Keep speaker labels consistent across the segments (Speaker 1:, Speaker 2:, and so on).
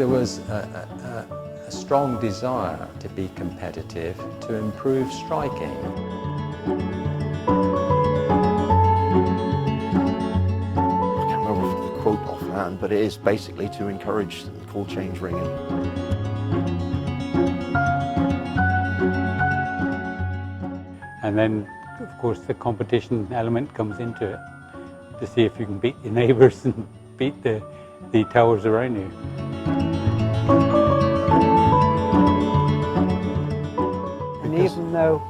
Speaker 1: there was a strong desire to be competitive, to improve striking.
Speaker 2: I can't remember the quote offhand, but it is basically to encourage call change ringing.
Speaker 3: And then, of course, the competition element comes into it, to see if you can beat your neighbours and beat the towers around you.
Speaker 4: And even though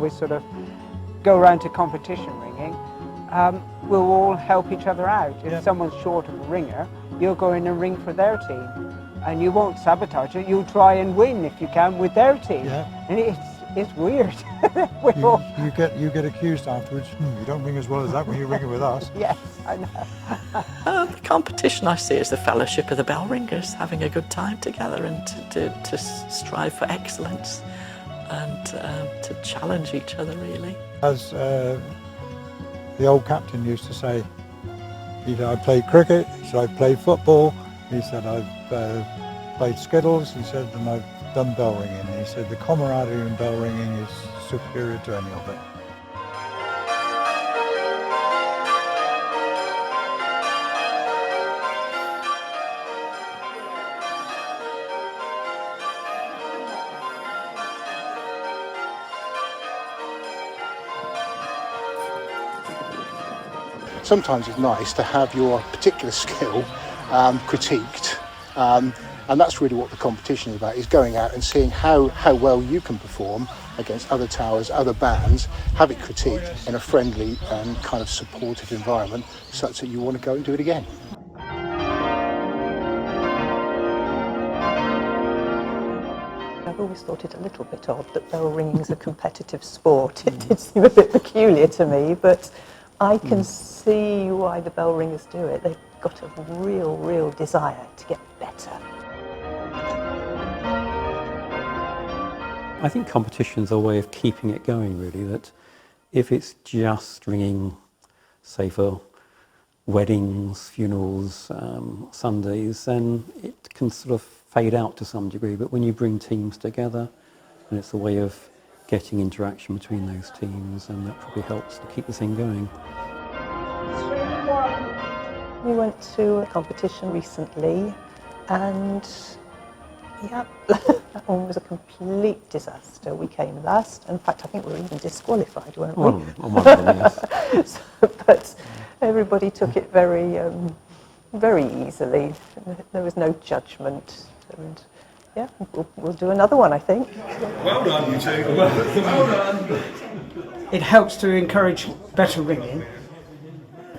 Speaker 4: we sort of go around to competition ringing, we'll all help each other out. If someone's short of a ringer, you'll go in and ring for their team. And you won't sabotage it, you'll try and win if you can with their team.
Speaker 5: Yeah.
Speaker 4: And it's weird.
Speaker 5: You get accused afterwards, you don't ring as well as that when you're ringing with us.
Speaker 4: Yes, I know.
Speaker 6: The competition I see as the fellowship of the bell ringers, having a good time together and to strive for excellence and to challenge each other, really.
Speaker 5: As the old captain used to say, he said, I played cricket, he said, I played football, he said, I've played skittles, he said, and I've done bell ringing. And he said, the camaraderie in bell ringing is superior to any of it.
Speaker 7: Sometimes it's nice to have your particular skill critiqued, and that's really what the competition is about, is going out and seeing how well you can perform against other towers, other bands, have it critiqued in a friendly and kind of supportive environment such that you want to go and do it again.
Speaker 8: I've always thought it a little bit odd that bell ringing's a competitive sport. It did seem a bit peculiar to me, but I can see why the bell ringers do it. They've got a real desire to get better.
Speaker 3: I think competition's a way of keeping it going, really, that if it's just ringing, say, for weddings, funerals, Sundays, then it can sort of fade out to some degree. But when you bring teams together, and it's a way of getting interaction between those teams, and that probably helps to keep the thing going.
Speaker 8: We went to a competition recently, and yeah, that one was a complete disaster. We came last. In fact, I think we were even disqualified, weren't we?
Speaker 3: On one of them, yes.
Speaker 8: But everybody took it very easily. There was no judgment, and yeah, we'll do another one, I think.
Speaker 9: Well done, you two. Well done.
Speaker 4: It helps to encourage better ringing.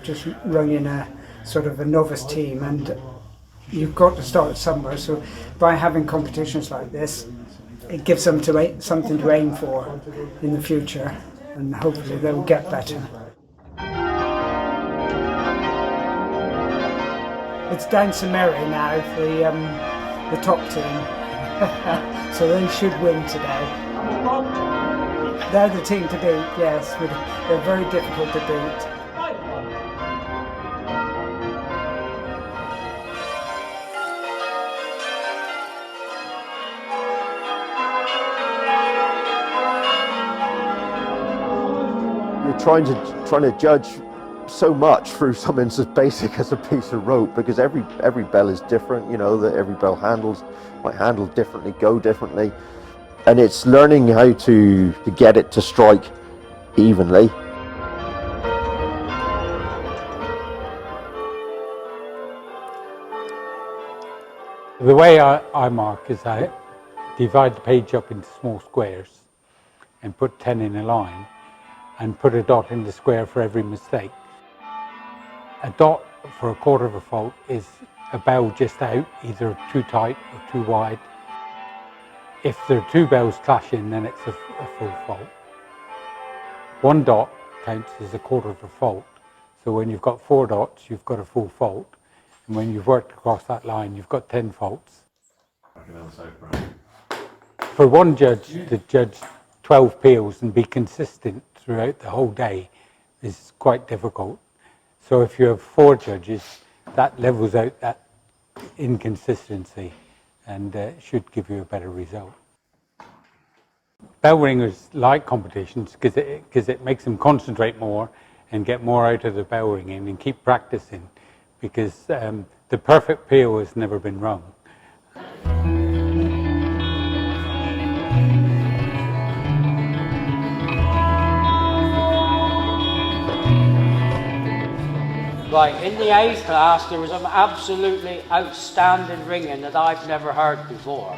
Speaker 4: Just running a sort of a novice team, and you've got to start somewhere. So by having competitions like this, it gives them something to aim for in the future, and hopefully they'll get better. It's down to Mary now for the top team, so they should win today. They're the team to beat, yes. They're very difficult to beat.
Speaker 2: You're trying to judge so much through something as basic as a piece of rope, because every bell is different. You know that every bell might handle differently, go differently, and it's learning how to get it to strike evenly.
Speaker 3: The way I mark is I divide the page up into small squares and put 10 in a line and put a dot in the square for every mistake. A dot for a quarter of a fault is a bell just out, either too tight or too wide. If there are two bells clashing, then it's a full fault. One dot counts as a quarter of a fault. So when you've got 4 dots, you've got a full fault. And when you've worked across that line, you've got 10 faults. For one judge to judge 12 peals and be consistent throughout the whole day is quite difficult. So if you have 4 judges, that levels out that inconsistency. and should give you a better result. Bell ringers like competitions because it makes them concentrate more and get more out of the bell ringing and keep practicing, because the perfect peal has never been rung.
Speaker 10: Right, in the 8th class there was some absolutely outstanding ringing that I've never heard before.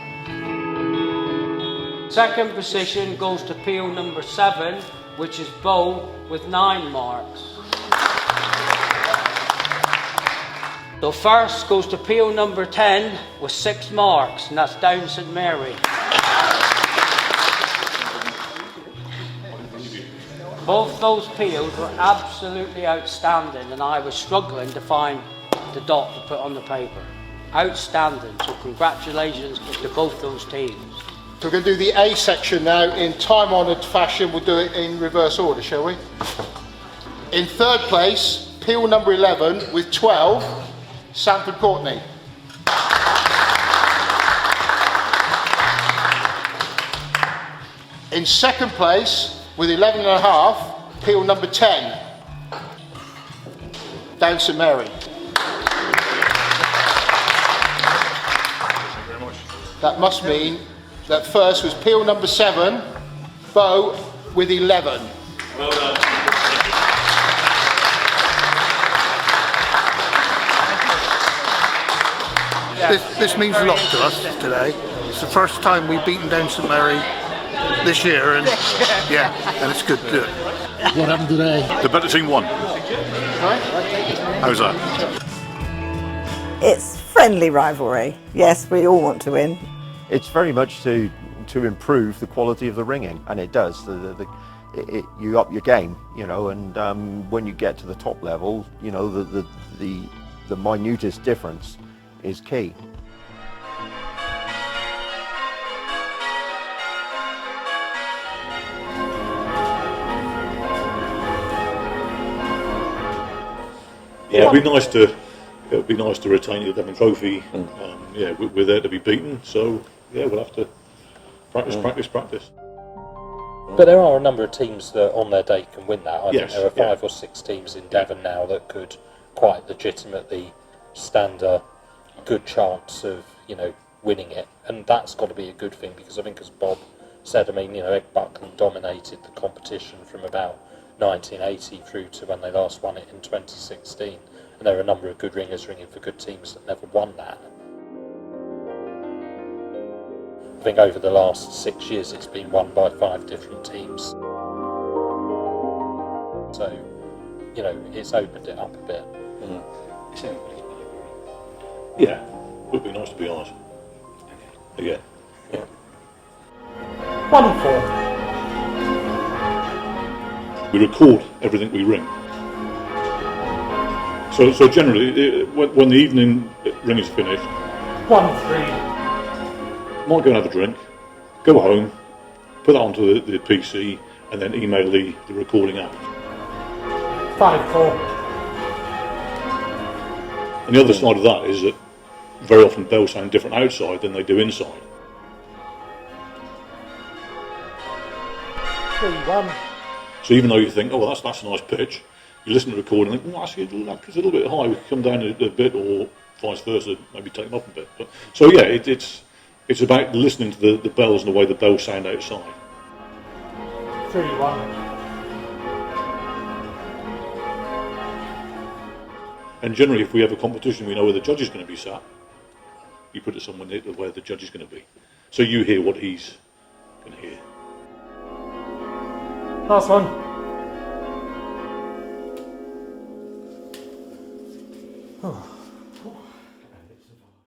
Speaker 10: Second position goes to peal number 7, which is bow with 9 marks. So first goes to peal number 10 with 6 marks, and that's down St Mary. Both those peals were absolutely outstanding, and I was struggling to find the dot to put on the paper. Outstanding, so congratulations to both those teams.
Speaker 7: So we're going to do the A section now in time-honoured fashion. We'll do it in reverse order, shall we? In 3rd place, peal number 11 with 12, Sanford Courtney. In 2nd place, with 11.5, peal number 10, down St Mary. That must mean that first was peal number 7, bow with 11.
Speaker 9: Well done.
Speaker 7: This means a lot to us today. It's the first time we've beaten down St Mary this year, and yeah, and it's good to do it.
Speaker 11: What happened today?
Speaker 9: The better team won. How's that?
Speaker 12: It's friendly rivalry. Yes, we all want to win.
Speaker 2: It's very much to improve the quality of the ringing, and it does. You up your game, you know, and when you get to the top level, you know, the minutest difference is key.
Speaker 9: Yeah, it'd be nice to retain the Devon Trophy. Yeah, we're there to be beaten, so yeah, we'll have to practice.
Speaker 13: But there are a number of teams that on their day can win that. I think there are 5 or 6 teams in Devon now that could quite legitimately stand a good chance of, you know, winning it, and that's got to be a good thing, because I think, as Bob said, I mean, you know, Egg Buckland dominated the competition from about 1980 through to when they last won it in 2016, and there are a number of good ringers ringing for good teams that never won that. I think over the last 6 years it's been won by 5 different teams. So, you know, it's opened it up a bit.
Speaker 9: Yeah, it would be nice to be honest. Again. Yeah.
Speaker 10: Wonderful.
Speaker 9: We record everything we ring. So generally, when the evening ring is finished,
Speaker 10: 1-3.
Speaker 9: might go and have a drink, go home, put that onto the PC, and then email the recording out.
Speaker 10: 5-4.
Speaker 9: And the other side of that is that very often bells sound different outside than they do inside.
Speaker 10: 3-1.
Speaker 9: So even though you think, oh, well, that's a nice pitch, you listen to the recording and think, well, actually, it's a little bit high, we could come down a bit, or vice versa, maybe take them up a bit. But, so yeah, it's about listening to the bells and the way the bells sound outside.
Speaker 10: 3-1.
Speaker 9: And generally, if we have a competition, we know where the judge is going to be sat. You put it somewhere near where the judge is going to be. So you hear what he's going to hear.
Speaker 10: Last one.